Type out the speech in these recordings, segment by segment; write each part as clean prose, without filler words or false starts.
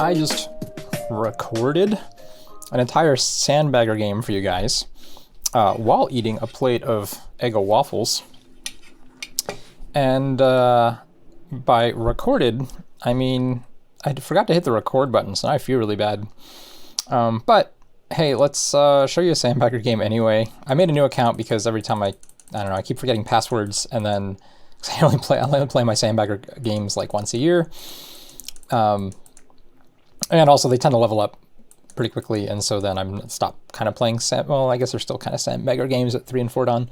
I just recorded an entire Sandbagger game for you guys while eating a plate of Eggo waffles. And by recorded, I mean I forgot to hit the record button, so now I feel really bad. But hey, let's show you a Sandbagger game anyway. I made a new account because every time I don't know, I keep forgetting passwords, and then I only play my Sandbagger games like once a year. And also they tend to level up pretty quickly, and so then I'm stop kind of playing well, I guess they're still kind of Sandbagger games at 3 and 4 dawn.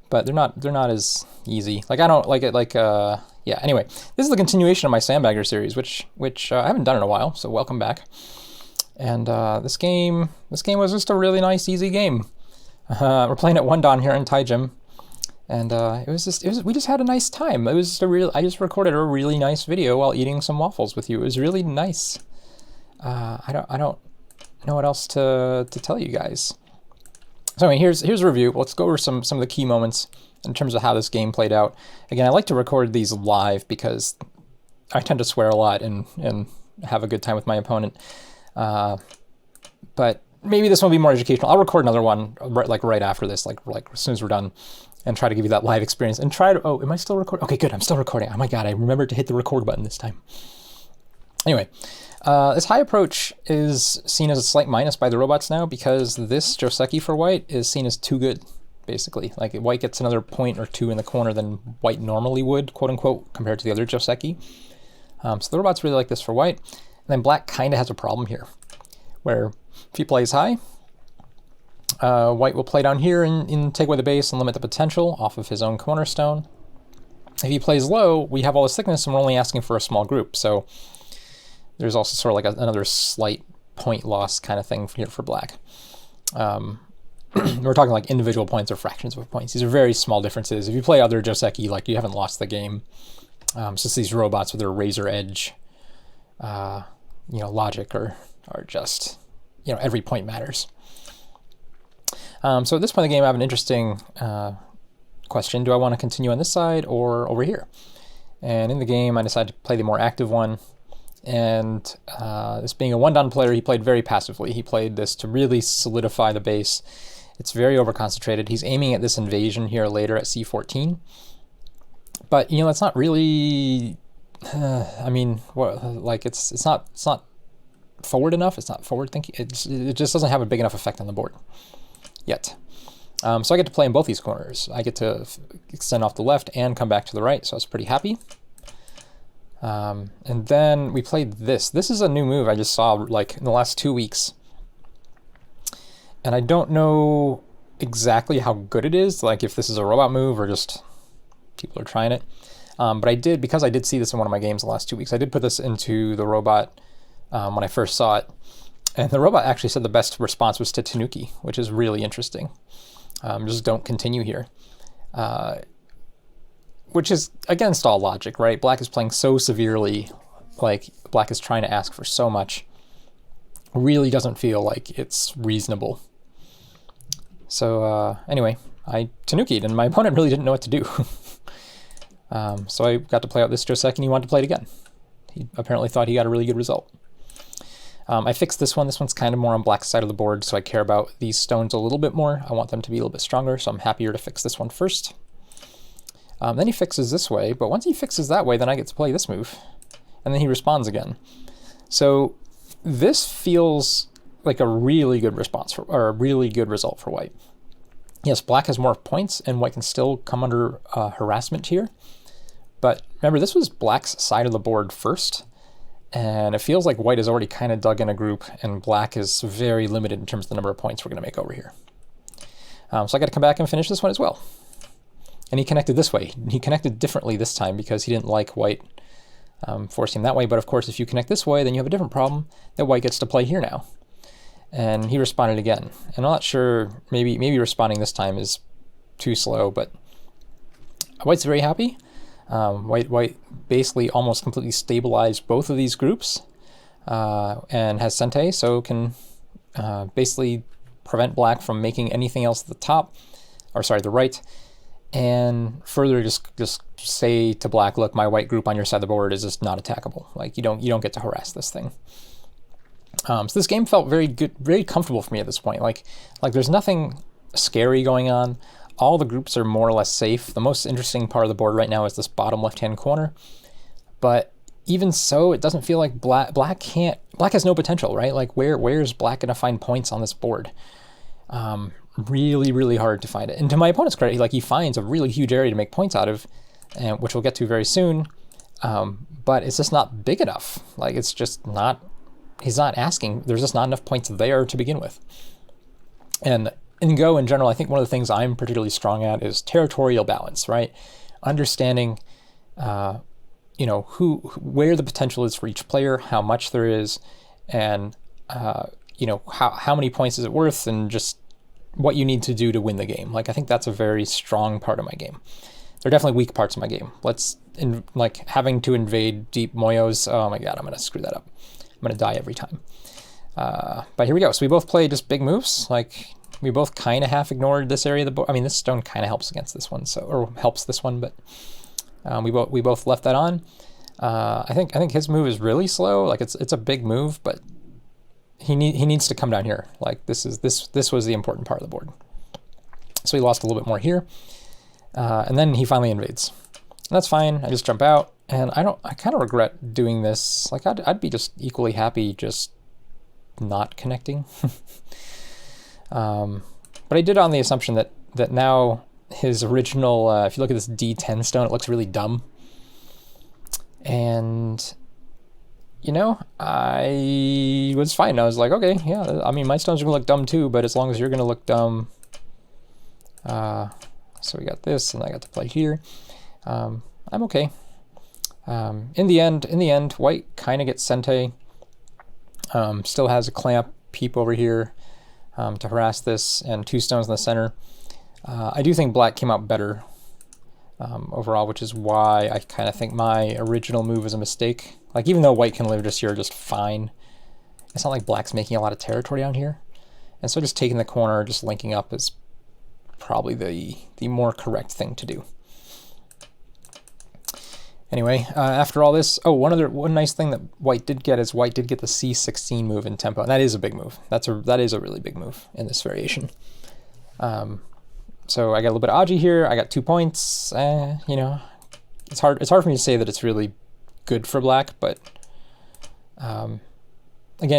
But they're not as easy. Like I don't like it like yeah, anyway, this is the continuation of my Sandbagger series, which I haven't done in a while, so welcome back. And this game was just a really nice, easy game. We're playing at 1 dawn here in Midgame. And we just had a nice time. It was just I just recorded a really nice video while eating some waffles with you. It was really nice. I don't know what else to tell you guys. So I mean, here's a review. Let's go over some of the key moments in terms of how this game played out. Again, I like to record these live because I tend to swear a lot and have a good time with my opponent. But maybe this one will be more educational. I'll record another one right after this, like as soon as we're done, and try to give you that live experience. And try to, oh, am I still recording? Okay, good, I'm still recording. Oh my god, I remembered to hit the record button this time. Anyway, this high approach is seen as a slight minus by the robots now because this Joseki for white is seen as too good, basically. Like white gets another point or two in the corner than white normally would, quote unquote, compared to the other Joseki. So the robots really like this for white. And then black kind of has a problem here, where if he plays high, white will play down here and take away the base and limit the potential off of his own cornerstone. If he plays low, we have all this thickness and we're only asking for a small group. So there's also sort of like another slight point loss kind of thing here for black. We're talking like individual points or fractions of points. These are very small differences. If you play other Joseki, like you haven't lost the game. It's just these robots with their razor edge, logic are just, every point matters. So at this point in the game, I have an interesting question. Do I want to continue on this side or over here? And in the game, I decided to play the more active one. And this being a 1-down player, he played very passively. He played this to really solidify the base. It's very overconcentrated. He's aiming at this invasion here later at C14. But, it's not really... I mean, it's not forward enough. It's not forward thinking. It just doesn't have a big enough effect on the board yet. So I get to play in both these corners. I get to extend off the left and come back to the right, so I was pretty happy. And then we played this. This is a new move I just saw like in the last 2 weeks. And I don't know exactly how good it is, like if this is a robot move or just people are trying it. But because I did see this in one of my games the last 2 weeks, I did put this into the robot when I first saw it. And the robot actually said the best response was to Tanuki, which is really interesting. Just don't continue here. Which is against all logic, right? Black is playing so severely, like black is trying to ask for so much. Really doesn't feel like it's reasonable. So anyway, I Tanuki'd and my opponent really didn't know what to do. So I got to play out this Joseki and he wanted to play it again. He apparently thought he got a really good result. I fixed this one. This one's kind of more on black's side of the board, so I care about these stones a little bit more. I want them to be a little bit stronger, so I'm happier to fix this one first. Then he fixes this way, but once he fixes that way, then I get to play this move. And then he responds again. So this feels like a really good response, or a really good result for white. Yes, black has more points, and white can still come under harassment here. But remember, this was black's side of the board first. And it feels like white has already kind of dug in a group, and black is very limited in terms of the number of points we're going to make over here. So I got to come back and finish this one as well. And he connected this way. He connected differently this time because he didn't like white forcing him that way. But of course, if you connect this way, then you have a different problem that white gets to play here now. And he responded again. And I'm not sure, maybe responding this time is too slow, but white's very happy. White basically almost completely stabilized both of these groups and has Sente, so can basically prevent black from making anything else at the top, or sorry, the right, and further just say to black, look, my white group on your side of the board is just not attackable. Like you don't get to harass this thing. So this game felt very good, very comfortable for me at this point. Like there's nothing scary going on. All the groups are more or less safe. The most interesting part of the board right now is this bottom left-hand corner. But even so, it doesn't feel like black has no potential, right? Like where's black gonna find points on this board? Really, really hard to find it. And to my opponent's credit, he finds a really huge area to make points out of, and which we'll get to very soon. But it's just not big enough. Like it's just not. He's not asking. There's just not enough points there to begin with. And in Go in general, I think one of the things I'm particularly strong at is territorial balance, right? Understanding, where the potential is for each player, how much there is, and how many points is it worth, and just what you need to do to win the game. Like I think that's a very strong part of my game. There are definitely weak parts of my game. Having to invade deep moyos. Oh my god, I'm gonna screw that up. I'm gonna die every time. But here we go. So we both play just big moves. Like we both kind of half ignored this area of the board. I mean, this stone kind of helps against this one, or helps this one, but we both left that on. I think his move is really slow. Like it's a big move, but he needs to come down here. Like this was the important part of the board. So he lost a little bit more here, and then he finally invades. And that's fine. I just jump out, and I kind of regret doing this. Like I'd be just equally happy just not connecting. But I did on the assumption that now his original, if you look at this D10 stone, it looks really dumb. And, I was fine. I was like, okay, yeah, I mean, my stones are going to look dumb too, but as long as you're going to look dumb. So we got this, and I got to play here. I'm okay. In the end, white kind of gets Sente. Still has a clamp peep over here to harass this, and 2 stones in the center. I do think black came out better overall, which is why I kind of think my original move was a mistake. Like, even though white can live just here just fine, it's not like black's making a lot of territory down here. And so just taking the corner, just linking up is probably the more correct thing to do. Anyway, after all this, one nice thing that white did get is white did get the C16 move in tempo, and that is a big move. That is a really big move in this variation. So I got a little bit of Aji here. I got 2 points. It's hard for me to say that it's really good for black, but again,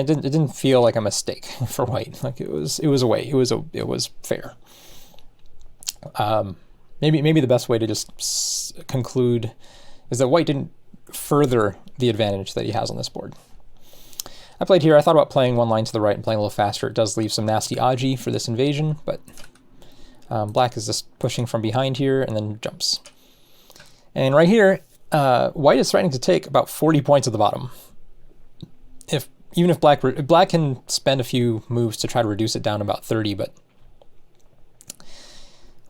it didn't feel like a mistake for white. Like it was a way. It was fair. Maybe the best way to just conclude is that white didn't further the advantage that he has on this board. I played here. I thought about playing one line to the right and playing a little faster. It does leave some nasty Aji for this invasion, but black is just pushing from behind here and then jumps. And right here, white is threatening to take about 40 points at the bottom. Even if black can spend a few moves to try to reduce it down to about 30, but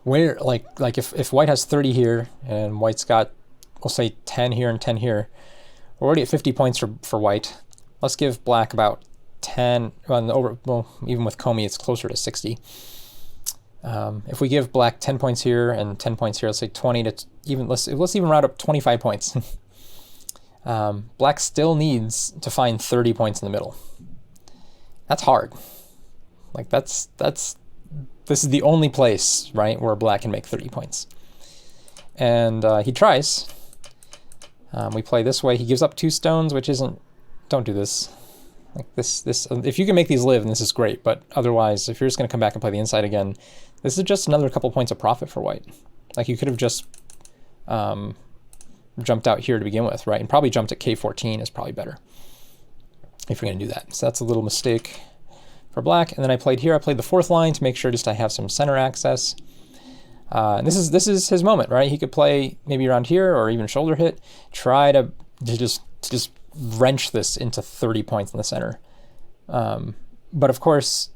where if white has 30 here and white's got, we'll say 10 here and 10 here, we're already at 50 points for white. Let's give black about 10. Well, even with Comey, it's closer to 60. If we give black 10 points here and 10 points here, let's say 20 to even, let's even round up 25 points. Black still needs to find 30 points in the middle. That's hard. Like this is the only place, right, where black can make 30 points. And he tries. We play this way. He gives up 2 stones, which isn't, don't do this. Like this, if you can make these live, then this is great, but otherwise, if you're just going to come back and play the inside again, this is just another couple points of profit for white. Like you could have just jumped out here to begin with, right? And probably jumped at K14 is probably better if you're going to do that. So that's a little mistake for black. And then I played here. I played the 4th line to make sure just I have some center access. And this is his moment, right? He could play maybe around here or even shoulder hit, try to just wrench this into 30 points in the center. But of course,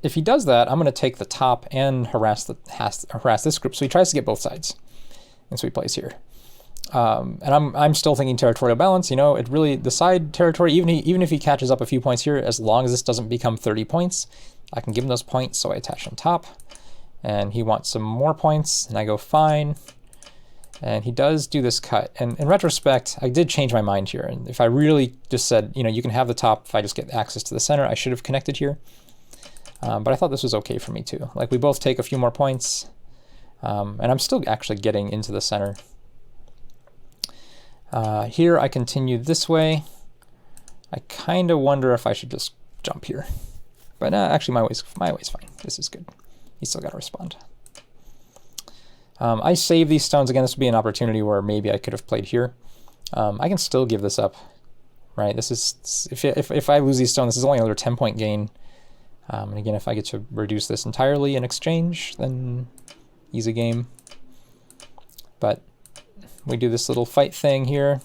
if he does that, I'm going to take the top and harass this group. So he tries to get both sides. And so he plays here. And I'm still thinking territorial balance. You know, it really, the side territory, even if he catches up a few points here, as long as this doesn't become 30 points, I can give him those points. So I attach on top, and he wants some more points, and I go fine. And he does do this cut. And in retrospect, I did change my mind here. And if I really just said, you know, you can have the top if I just get access to the center, I should have connected here. But I thought this was okay for me too. Like, we both take a few more points, and I'm still actually getting into the center. Here I continue this way. I kind of wonder if I should just jump here. But actually my way's fine. This is good. He's still got to respond. I save these stones. Again, this would be an opportunity where maybe I could have played here. I can still give this up, right? This is, if I lose these stones, this is only another 10-point gain. And again, if I get to reduce this entirely in exchange, then easy game. But we do this little fight thing here.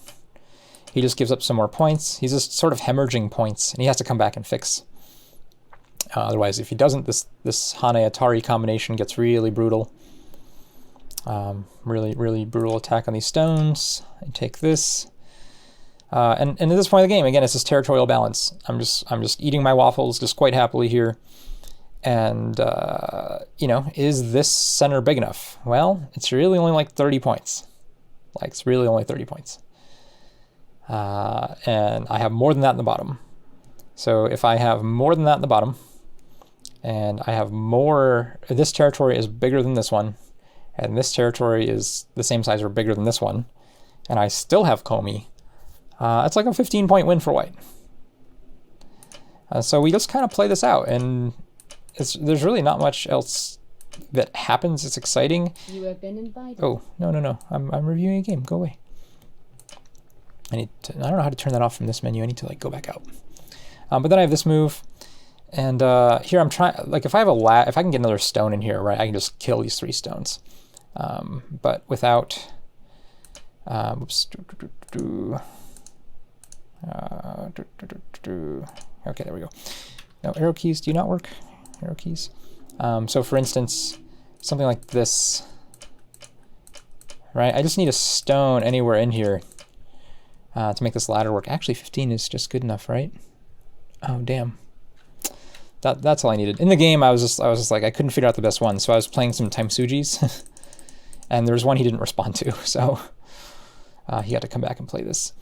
He just gives up some more points. He's just sort of hemorrhaging points, and he has to come back and fix. Otherwise, if he doesn't, this Hane-Atari combination gets really brutal. Really brutal attack on these stones. I take this. And at this point of the game, again, it's this territorial balance. I'm just eating my waffles just quite happily here. And, you know, is this center big enough? Well, it's really only like 30 points. Like, it's really only 30 points. And I have more than that in the bottom. So if I have more than that in the bottom, and I have more, this territory is bigger than this one, and this territory is the same size or bigger than this one, and I still have Comey, it's like a 15-point win for white. So we just kind of play this out, and there's really not much else that happens. It's exciting. You have been invited. Oh, no. I'm reviewing a game. Go away. I don't know how to turn that off from this menu. I need to like go back out. But then I have this move, and here I'm trying, like, if I have if I can get another stone in here, right, I can just kill these 3 stones. But without, oops, okay, there we go. No, arrow keys do not work. Arrow keys. So for instance, something like this, right? I just need a stone anywhere in here to make this ladder work. Actually, 15 is just good enough, right? Oh, damn. That's all I needed. In the game, I was just like, I couldn't figure out the best one, so I was playing some Taimsujis, and there was one he didn't respond to, so he had to come back and play this.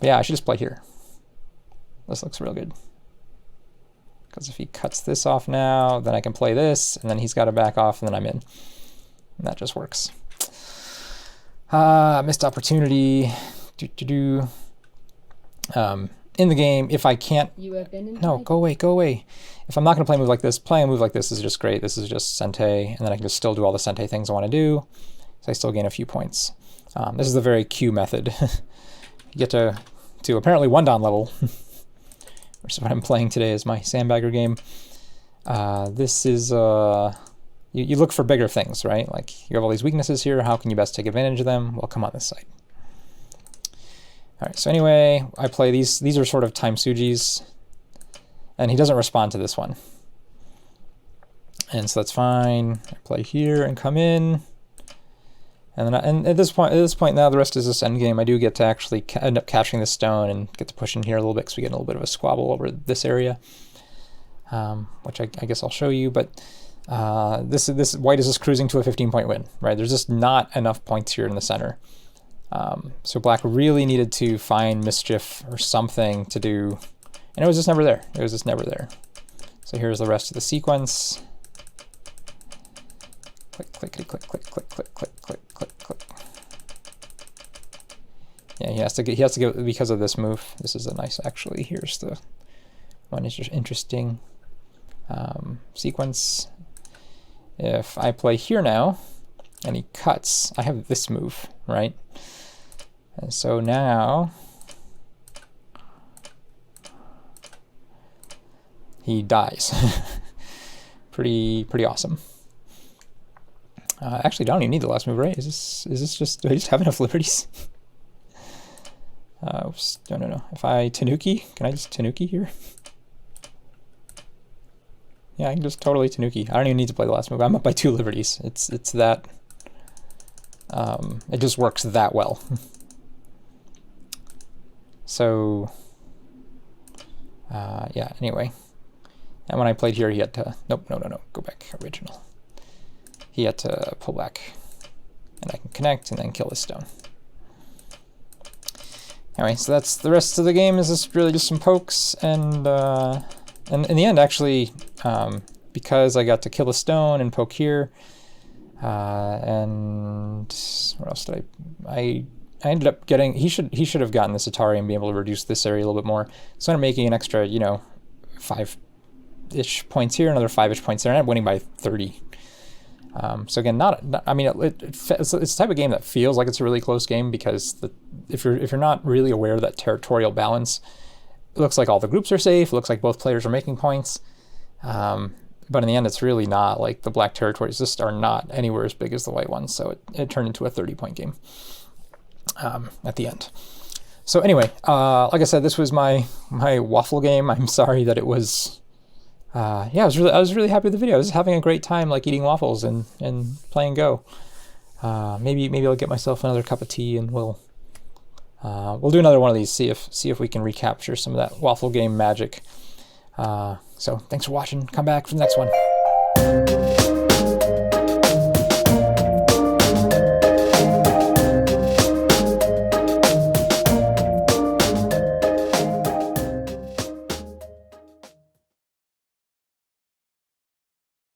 But yeah, I should just play here. This looks real good. Because if he cuts this off now, then I can play this, and then he's got to back off, and then I'm in. And that just works. Missed opportunity. In the game, if I can't... You have been invited. No, go away. If I'm not going to play a move like this, playing a move like this is just great. This is just Sente, and then I can just still do all the Sente things I want to do. So I still gain a few points. This is the very Q method. You get to apparently 1-dan level, which is what I'm playing today is my Sandbagger game. This is... you look for bigger things, right? Like, you have all these weaknesses here. How can you best take advantage of them? Well, come on this side. All right, so anyway, I play these. These are sort of Taimsujis, and he doesn't respond to this one. And so that's fine. I play here and come in. And then and at this point now, the rest is this end game. I do get to actually end up catching this stone and get to push in here a little bit because we get a little bit of a squabble over this area, which I guess I'll show you. But this white is just cruising to a 15-point win, right? There's just not enough points here in the center. So black really needed to find mischief or something to do, and it was just never there. It was just never there. So here's the rest of the sequence. Click, clickety, click, click, click, click, click, click, click, click. Yeah, he has to get because of this move. This is a nice, actually, here's the one interesting sequence. If I play here now, and he cuts, I have this move, right? And so now he dies. pretty awesome. Actually, I don't even need the last move, right? Is this just, do I just have enough liberties? Oops, no. If I Tanuki, can I just Tanuki here? Yeah, I can just totally Tanuki. I don't even need to play the last move. I'm up by 2 liberties. It's that, it just works that well. So yeah, anyway. And when I played here, he had to, nope, no, go back, original. He had to pull back, and I can connect and then kill this stone. Anyway, so that's the rest of the game. Is just really just some pokes, and in the end, actually, because I got to kill a stone and poke here, and what else did I ended up getting, he should have gotten this Atari and be able to reduce this area a little bit more. So I'm making an extra, you know, 5-ish points here, another 5-ish points there, and I'm winning by 30. So again, I mean, it's the type of game that feels like it's a really close game, because if you're not really aware of that territorial balance, it looks like all the groups are safe. It looks like both players are making points. But in the end, it's really not. Like, the black territories just are not anywhere as big as the white ones. So it turned into a 30-point game at the end. So anyway, like I said, this was my waffle game. I'm sorry that it was. Yeah, I was really happy with the video. I was having a great time, like, eating waffles and playing Go. Maybe I'll get myself another cup of tea, and we'll do another one of these. See if we can recapture some of that waffle game magic. So thanks for watching. Come back for the next one.